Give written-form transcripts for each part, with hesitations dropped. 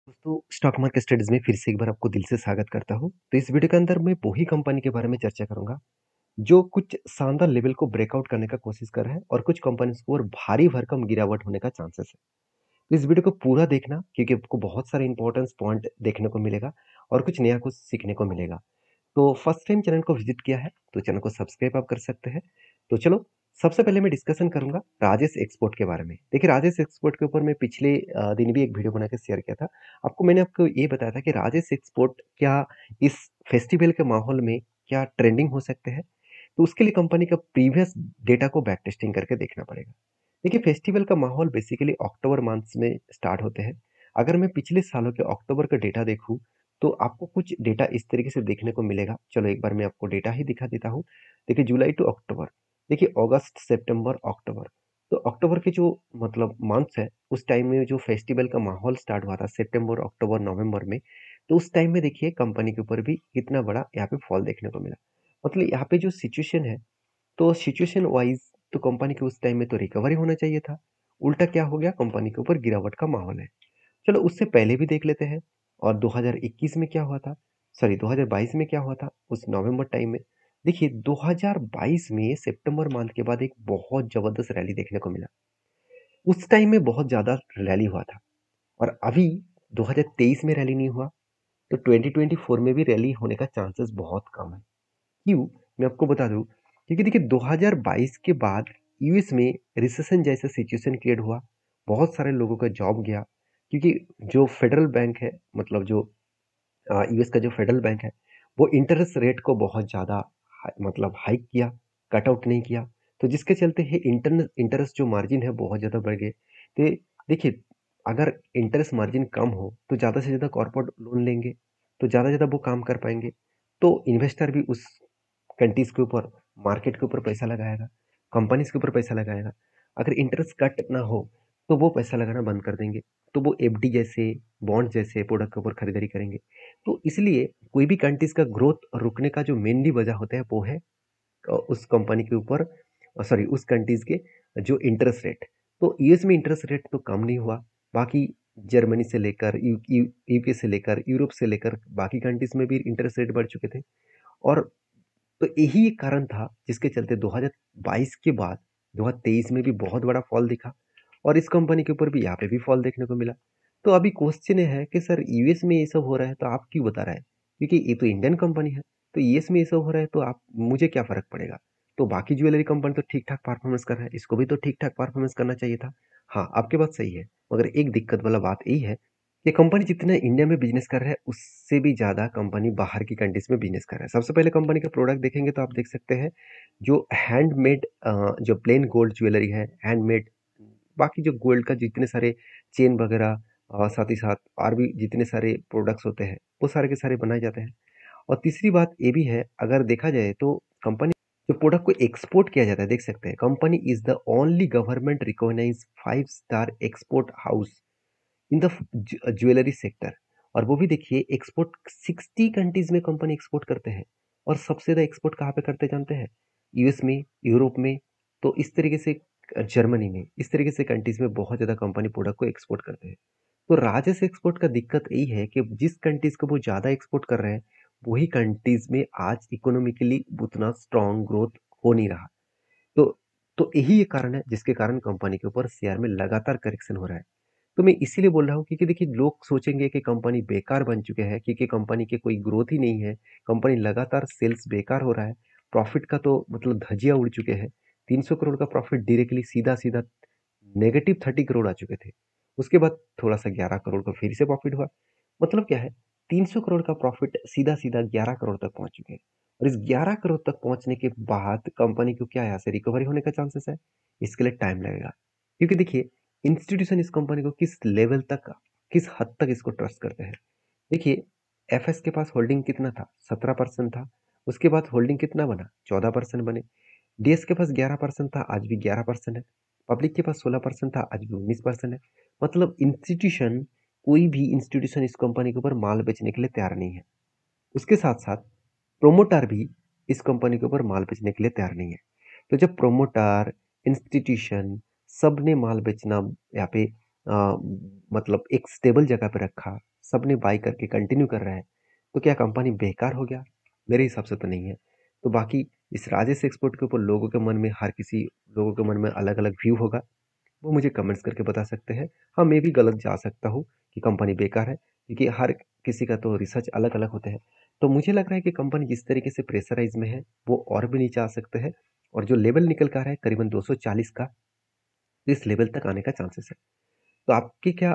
दोस्तों stock market studies में फिर से एक बार आपको दिल से स्वागत करता हूं। तो इस वीडियो के अंदर मैं वो ही कंपनी के बारे में चर्चा करूंगा जो कुछ शानदार लेवल को ब्रेकआउट करने का कोशिश कर रहा है और कुछ कंपनीज को और भारी भरकम गिरावट होने का चांसेस है। तो इस वीडियो को पूरा देखना क्योंकि आपको बहुत सारे इंपॉर्टेंट पॉइंट देखने को मिलेगा और कुछ नया कुछ सीखने को मिलेगा। तो फर्स्ट टाइम चैनल को विजिट किया है तो चैनल को सब्सक्राइब आप कर सकते हैं। तो चलो सबसे पहले मैं डिस्कशन करूंगा राजेश एक्सपोर्ट के बारे में। देखिए राजेश एक्सपोर्ट के ऊपर मैं पिछले दिन भी एक वीडियो बना के शेयर किया था। मैंने आपको ये बताया था कि राजेश एक्सपोर्ट क्या इस फेस्टिवल के माहौल में क्या ट्रेंडिंग हो सकते हैं। तो उसके लिए कंपनी का प्रीवियस डेटा को बैक टेस्टिंग करके देखना पड़ेगा। देखिए फेस्टिवल का माहौल बेसिकली अक्टूबर मंथ में स्टार्ट होते हैं। अगर मैं पिछले सालों के अक्टूबर का डेटा देखूं तो आपको कुछ डेटा इस तरीके से देखने को मिलेगा। चलो एक बार मैं आपको डेटा ही दिखा देता हूँ। देखिए जुलाई टू अक्टूबर, देखिए अगस्त सितंबर अक्टूबर। तो अक्टूबर के जो मतलब मंथ्स है उस टाइम में जो फेस्टिवल का माहौल स्टार्ट हुआ था सितंबर अक्टूबर नवंबर में। तो उस टाइम में देखिए कंपनी के ऊपर भी कितना बड़ा यहाँ पे फॉल देखने को मिला। मतलब यहाँ पे जो सिचुएशन है, तो सिचुएशन वाइज तो कंपनी के उस टाइम में तो रिकवरी होना चाहिए था। उल्टा क्या हो गया, कंपनी के ऊपर गिरावट का माहौल है। चलो उससे पहले भी देख लेते हैं। और 2021 में क्या हुआ था, सॉरी 2022 में क्या हुआ था उस नवंबर टाइम में। देखिए 2022 में सितंबर मंथ के बाद एक बहुत जबरदस्त रैली देखने को मिला। उस टाइम में बहुत ज्यादा रैली हुआ था। और अभी 2023 में रैली नहीं हुआ, तो 2024 में भी रैली होने का चांसेस बहुत कम है। क्यों, मैं आपको बता दूं, क्योंकि देखिए 2022 के बाद यूएस में रिसेशन जैसा सिचुएशन क्रिएट हुआ। बहुत सारे लोगों का जॉब गया क्योंकि जो फेडरल बैंक है, मतलब जो यूएस का जो फेडरल बैंक है, वो इंटरेस्ट रेट को बहुत ज़्यादा मतलब हाइक किया, कट आउट नहीं किया। तो जिसके चलते है इंटरेस्ट जो मार्जिन है बहुत ज़्यादा बढ़ गए। तो देखिए अगर इंटरेस्ट मार्जिन कम हो तो ज़्यादा से ज़्यादा कॉर्पोरेट लोन लेंगे, तो ज़्यादा ज़्यादा वो काम कर पाएंगे। तो इन्वेस्टर भी उस कंट्रीज के ऊपर, मार्केट के ऊपर पैसा लगाएगा, कंपनीज के ऊपर पैसा लगाएगा। अगर इंटरेस्ट कट ना हो तो वो पैसा लगाना बंद कर देंगे। तो वो एफडी जैसे, बॉन्ड जैसे प्रोडक्ट के ऊपर खरीदारी करेंगे। तो इसलिए कोई भी कंट्रीज का ग्रोथ रुकने का जो मेनली वजह होता है वो है उस कंपनी के ऊपर, सॉरी उस कंट्रीज के जो इंटरेस्ट रेट। तो यूएस में इंटरेस्ट रेट तो कम नहीं हुआ। बाकी जर्मनी से लेकर यूके से लेकर यूरोप से लेकर बाकी कंट्रीज में भी इंटरेस्ट रेट बढ़ चुके थे। और तो यही एक कारण था जिसके चलते 2022 के बाद 2023 में भी बहुत बड़ा फॉल दिखा। और इस कंपनी के ऊपर भी यहाँ पे भी फॉल देखने को मिला। तो अभी क्वेश्चन ये है कि सर यूएस में ये सब हो रहा है तो आप क्यों बता रहे हैं, क्योंकि ये तो इंडियन कंपनी है। तो यूएस में ये सब हो रहा है तो आप, मुझे क्या फर्क पड़ेगा। तो बाकी ज्वेलरी कंपनी तो ठीक ठाक परफॉर्मेंस कर रहा है, इसको भी तो ठीक ठाक परफॉर्मेंस करना चाहिए था। हाँ आपकी बात सही है, मगर एक दिक्कत वाला बात यही है कि कंपनी जितना इंडिया में बिजनेस कर रहा है उससे भी ज़्यादा कंपनी बाहर की कंट्रीज में बिजनेस कर रहा है। सबसे पहले कंपनी का प्रोडक्ट देखेंगे तो आप देख सकते हैं जो हैंडमेड, जो प्लेन गोल्ड ज्वेलरी है हैंडमेड, बाकी जो गोल्ड का जितने सारे चेन वगैरह और साथ ही साथ और भी जितने सारे प्रोडक्ट्स होते हैं वो सारे के सारे बनाए जाते हैं। और तीसरी बात ये भी है, अगर देखा जाए तो कंपनी जो प्रोडक्ट को एक्सपोर्ट किया जाता है, देख सकते हैं company is the only government recognise 5 star export house in the jewellery sector. और वो भी देखिए एक्सपोर्ट 60 कंट्रीज में कंपनी एक्सपोर्ट करते हैं। और सबसे ज़्यादा एक्सपोर्ट कहाँ पे करते जानते हैं, यूएस में, यूरोप में। तो इस तरीके से जर्मनी में, इस तरीके से कंट्रीज में बहुत ज़्यादा कंपनी प्रोडक्ट को एक्सपोर्ट करते हैं। तो राजस्व एक्सपोर्ट का दिक्कत यही है कि जिस कंट्रीज को वो ज़्यादा एक्सपोर्ट कर रहे हैं वही कंट्रीज में आज इकोनॉमिकली उतना स्ट्रांग ग्रोथ हो नहीं रहा। तो तो यही एक कारण है जिसके कारण कंपनी के ऊपर शेयर में लगातार करेक्शन हो रहा है। तो मैं इसीलिए बोल रहा हूँ क्योंकि देखिए लोग सोचेंगे कि कंपनी बेकार बन चुके हैं क्योंकि कंपनी के कोई ग्रोथ ही नहीं है, कंपनी लगातार सेल्स बेकार हो रहा है, प्रॉफिट का तो मतलब धजिया उड़ चुके हैं। 300 करोड़ का प्रॉफिट डायरेक्टली सीधा सीधा नेगेटिव 30 करोड़ आ चुके थे। उसके बाद थोड़ा सा 11 करोड़ का फिर से प्रॉफिट हुआ। मतलब क्या है, 300 करोड़ का प्रॉफिट सीधा सीधा 11 करोड़ तक पहुंच चुके हैं। और इस 11 करोड़ तक पहुंचने के बाद कंपनी को क्या यहाँ से रिकवरी होने का चांसेस है, इसके लिए टाइम लगेगा। क्योंकि देखिए इंस्टीट्यूशन इस कंपनी को किस लेवल तक, किस हद तक इसको ट्रस्ट करते हैं। देखिए एफएस के पास होल्डिंग कितना था, 17% था। उसके बाद होल्डिंग कितना बना, 14% बने। डीएस के पास 11% था, आज भी 11% है। पब्लिक के पास 16% था, आज भी 19% है। मतलब इंस्टीट्यूशन, कोई भी इंस्टीट्यूशन इस कंपनी के ऊपर माल बेचने के लिए तैयार नहीं है। उसके साथ साथ प्रोमोटर भी इस कंपनी के ऊपर माल बेचने के लिए तैयार नहीं है। तो जब प्रोमोटर, इंस्टीट्यूशन सब ने माल बेचना यहाँ पे मतलब एक स्टेबल जगह पे रखा, सबने बाय करके कंटिन्यू कर रहा है, तो क्या कंपनी बेकार हो गया? मेरे हिसाब से तो नहीं है। तो बाकी इस राजेश एक्सपोर्ट के ऊपर लोगों के मन में, हर किसी लोगों के मन में अलग-अलग व्यू होगा, वो मुझे कमेंट्स करके बता सकते हैं। हाँ, मैं भी गलत जा सकता हूँ कि कंपनी बेकार है, क्योंकि हर किसी का तो रिसर्च अलग-अलग होते हैं। तो मुझे लग रहा है कि कंपनी जिस तरीके से प्रेशराइज़ में है, वो और भी नीचे आ सकते हैं, और जो लेवल निकल कर आ रहा है करीबन 240 का, तो इस लेवल तक आने का चांसेस है। तो आपकी क्या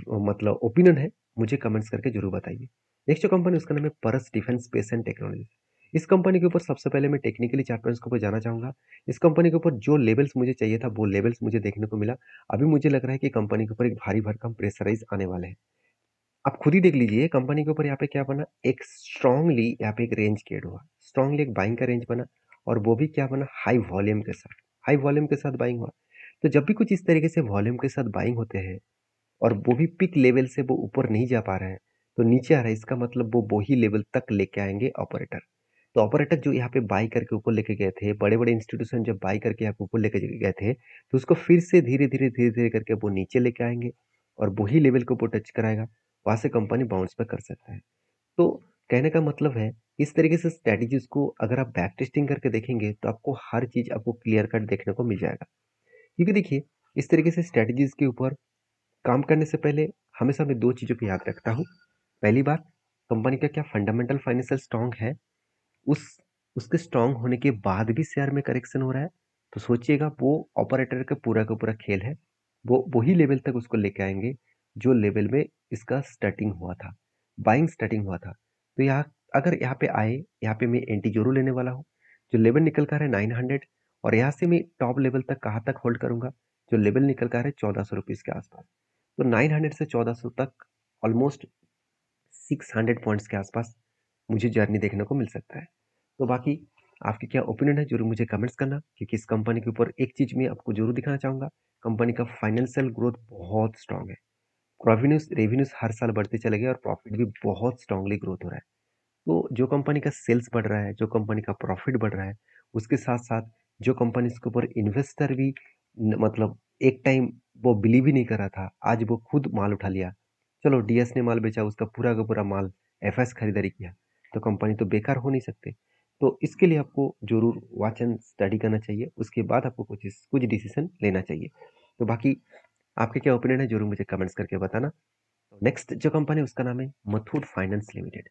मतलब ओपिनियन है, मुझे कमेंट्स करके जरूर बताइए। नेक्स्ट जो कंपनी उसका नाम है परस डिफेंस स्पेस एंड टेक्नोलॉजी। इस कंपनी के ऊपर सबसे पहले मैं टेक्निकली चार्ट पॉइंट्स के ऊपर जाना चाहूंगा। इस कंपनी के ऊपर जो लेवल्स मुझे चाहिए था वो लेवल्स मुझे देखने को मिला। अभी मुझे लग रहा है कि कंपनी के ऊपर एक भारी भरकम प्रेशराइज आने वाले हैं। आप खुद ही देख लीजिए कंपनी के ऊपर यहाँ पे क्या बना, एक स्ट्रांगली यहाँ पे एक रेंज क्रिएट हुआ, स्ट्रांगली एक बाइंग का रेंज बना, और वो भी क्या बना, हाई वॉल्यूम के साथ। हाई वॉल्यूम के साथ बाइंग हुआ। तो जब भी कुछ इस तरीके से वॉल्यूम के साथ बाइंग होते हैं, और वो भी पीक लेवल से वो ऊपर नहीं जा पा रहे हैं, तो नीचे आ रहा है, इसका मतलब वो वही लेवल तक लेके आएंगे ऑपरेटर। तो ऑपरेटर जो यहाँ पे बाई करके ऊपर लेके गए थे, बड़े बड़े इंस्टीट्यूशन जब बाई करके यहाँ पे ऊपर लेके गए थे, तो उसको फिर से धीरे धीरे करके वो नीचे लेके आएंगे, और वही लेवल को वो टच कराएगा। वहां से कंपनी बाउंस बैक कर सकता है। तो कहने का मतलब है, इस तरीके से स्ट्रेटेजीज को अगर आप बैक टेस्टिंग करके देखेंगे, तो आपको हर चीज आपको क्लियर कट देखने को मिल जाएगा। क्योंकि देखिए, इस तरीके से स्ट्रेटेजीज के ऊपर काम करने से पहले हमेशा मैं दो चीज़ों को याद रखता हूँ। पहली बात, कंपनी का क्या फंडामेंटल फाइनेंशियल स्ट्रांग है, उस उसके स्ट्रांग होने के बाद भी शेयर में करेक्शन हो रहा है, तो सोचिएगा वो ऑपरेटर का पूरा खेल है। वो वही लेवल तक उसको लेके आएंगे जो लेवल में इसका स्टार्टिंग हुआ था, बाइंग स्टार्टिंग हुआ था। तो यहाँ अगर यहाँ पे आए, यहाँ पे मैं एंटी जोरो लेने वाला हूँ। जो लेवल निकल कर है 900, और यहाँ से मैं टॉप लेवल तक कहाँ तक होल्ड करूंगा, जो लेवल निकल कर है 1400 रुपीज के आसपास। तो 900 से 1400 तक ऑलमोस्ट 600 पॉइंट्स के आसपास मुझे जर्नी देखने को मिल सकता है। तो बाकी आपकी क्या ओपिनियन है, जरूर मुझे कमेंट्स करना, क्योंकि इस कंपनी के ऊपर एक चीज मैं आपको जरूर दिखाना चाहूंगा। कंपनी का फाइनेंशियल ग्रोथ बहुत स्ट्रांग है। रेवेन्यूज रेवेन्यूज हर साल बढ़ते चले गए, और प्रॉफिट भी बहुत स्ट्रांगली ग्रोथ हो रहा है। तो जो कंपनी का सेल्स बढ़ रहा है, जो कंपनी का प्रॉफिट बढ़ रहा है, उसके साथ साथ जो कंपनी इसके ऊपर इन्वेस्टर भी मतलब एक टाइम वो बिलीव ही नहीं कर रहा था, आज वो खुद माल उठा लिया। चलो डीएस ने माल बेचा, उसका पूरा का पूरा माल एफएस खरीदारी किया, तो कंपनी तो बेकार हो नहीं सकते। तो इसके लिए आपको जरूर वॉच एंड स्टडी करना चाहिए, उसके बाद आपको कुछ कुछ डिसीजन लेना चाहिए। तो बाकी आपके क्या ओपिनियन है, जरूर मुझे कमेंट्स करके बताना। नेक्स्ट जो कंपनी है उसका नाम है Muthoot finance limited.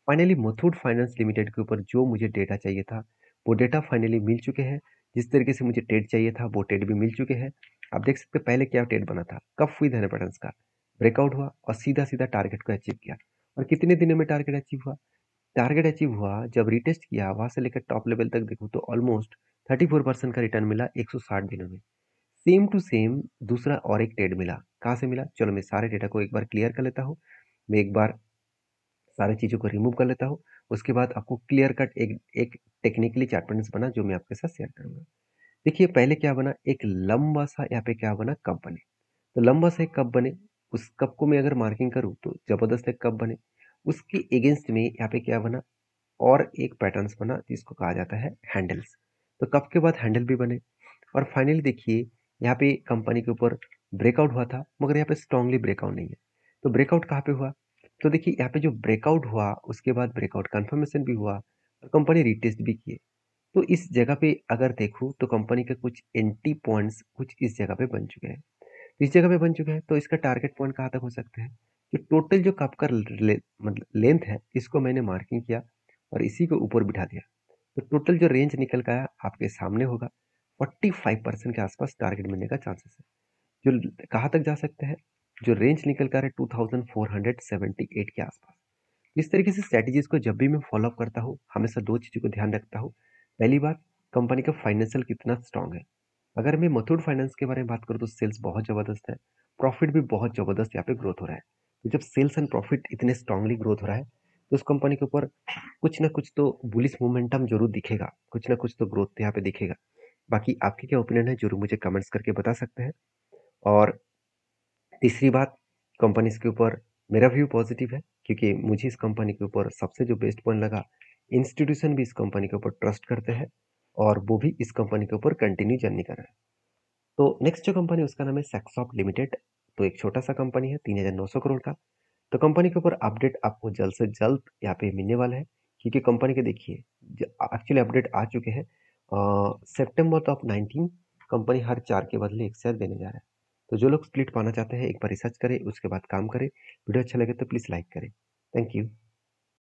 Finally Muthoot finance limited के ऊपर जो मुझे डेटा चाहिए था, वो डेटा फाइनली मिल चुके हैं। जिस तरीके से मुझे टेड चाहिए था, वो टेड भी मिल चुके हैं। आप देख सकते हैं पहले क्या टेड बना था, कब विद इनहेरिटेंस का ब्रेकआउट हुआ, और सीधा सीधा टारगेट को अचीव किया। और कितने दिनों में टारगेट अचीव हुआ? टारगेट अचीव हुआ जब रिटेस्ट किया, वहां से लेकर टॉप लेवल तक देखो तो ऑलमोस्ट 34% का रिटर्न मिला 160 दिनों में। सेम टू सेम दूसरा और एक ट्रेड मिला। कहाँ से मिला? चलो मैं सारे डेटा को एक बार क्लियर कर लेता हूँ। मैं एक बार सारी चीज़ों को रिमूव कर लेता हूँ। उसके बाद आपको क्लियर कट एक एक टेक्निकली चार्ट पैटर्न्स बना, जो मैं आपके साथ शेयर करूंगा। देखिए पहले क्या बना, एक लंबा सा यहाँ पे क्या बना, कप बने। तो लंबा सा एक कप बने, उस कप को मैं अगर मार्किंग करूँ तो जबरदस्त एक कप बने। उसके अगेंस्ट में यहाँ पे क्या बना, और एक पैटर्न्स बना जिसको कहा जाता है हैंडल्स। तो कप के बाद हैंडल भी बने। और फाइनली देखिए, यहाँ पे कंपनी के ऊपर ब्रेकआउट हुआ था, मगर यहाँ पे स्ट्रांगली ब्रेकआउट नहीं है। तो ब्रेकआउट कहाँ पे हुआ? तो देखिए यहाँ पे जो ब्रेकआउट हुआ, उसके बाद ब्रेकआउट कंफर्मेशन भी हुआ, और कंपनी रिटेस्ट भी किए। तो इस जगह पे अगर देखूँ तो कंपनी के कुछ एंट्री पॉइंट्स कुछ इस जगह पे बन चुके हैं। तो इस जगह पे बन चुके हैं, तो इसका टारगेट पॉइंट कहाँ तक हो सकता है? जो टोटल जो कप का मतलब लेंथ है, इसको मैंने मार्किंग किया और इसी को ऊपर बिठा दिया। तो टोटल जो रेंज निकल का आया आपके सामने होगा। 45% के आसपास टारगेट मिलने का चांसेस है। जो कहाँ तक जा सकते हैं, जो रेंज निकल कर है 2478 के आसपास। इस तरीके से स्ट्रेटेजीज को जब भी मैं फॉलो अप करता हूँ, हमेशा दो चीज़ों को ध्यान रखता हूँ। पहली बात, कंपनी का फाइनेंशियल कितना स्ट्रांग है। अगर मैं मुथूट फाइनेंस के बारे में बात करूँ तो सेल्स बहुत ज़बरदस्त है, प्रॉफिट भी बहुत ज़बरदस्त यहाँ पे ग्रोथ हो रहा है। तो जब सेल्स एंड प्रॉफिट इतने स्ट्रांगली ग्रोथ हो रहा है, तो उस कंपनी के ऊपर कुछ ना कुछ तो बुलिश मोमेंटम जरूर दिखेगा, कुछ ना कुछ तो ग्रोथ यहाँ पे दिखेगा। बाकी आपकी क्या ओपिनियन है, जरूर मुझे कमेंट्स करके बता सकते हैं। और तीसरी बात, कंपनीज के ऊपर मेरा व्यू पॉजिटिव है, क्योंकि मुझे इस कंपनी के ऊपर सबसे जो बेस्ट पॉइंट लगा, इंस्टीट्यूशन भी इस कंपनी के ऊपर ट्रस्ट करते हैं, और वो भी इस कंपनी के ऊपर कंटिन्यू जर्नी कर रहे हैं। तो नेक्स्ट जो कंपनी उसका नाम है सेक्सॉफ्ट लिमिटेड। तो एक छोटा-सा कंपनी है 3,900 करोड़ का। तो कंपनी के ऊपर अपडेट आपको जल्द से जल्द यहाँ पे मिलने वाला है, क्योंकि कंपनी के देखिए एक्चुअली अपडेट आ चुके हैं। सितंबर ऑफ 19 कंपनी हर 4 के बदले 1 शेयर देने जा रहा है। तो जो लोग स्प्लिट पाना चाहते हैं एक बार रिसर्च करें, उसके बाद काम करें। वीडियो अच्छा लगे तो प्लीज़ लाइक करें। Thank you.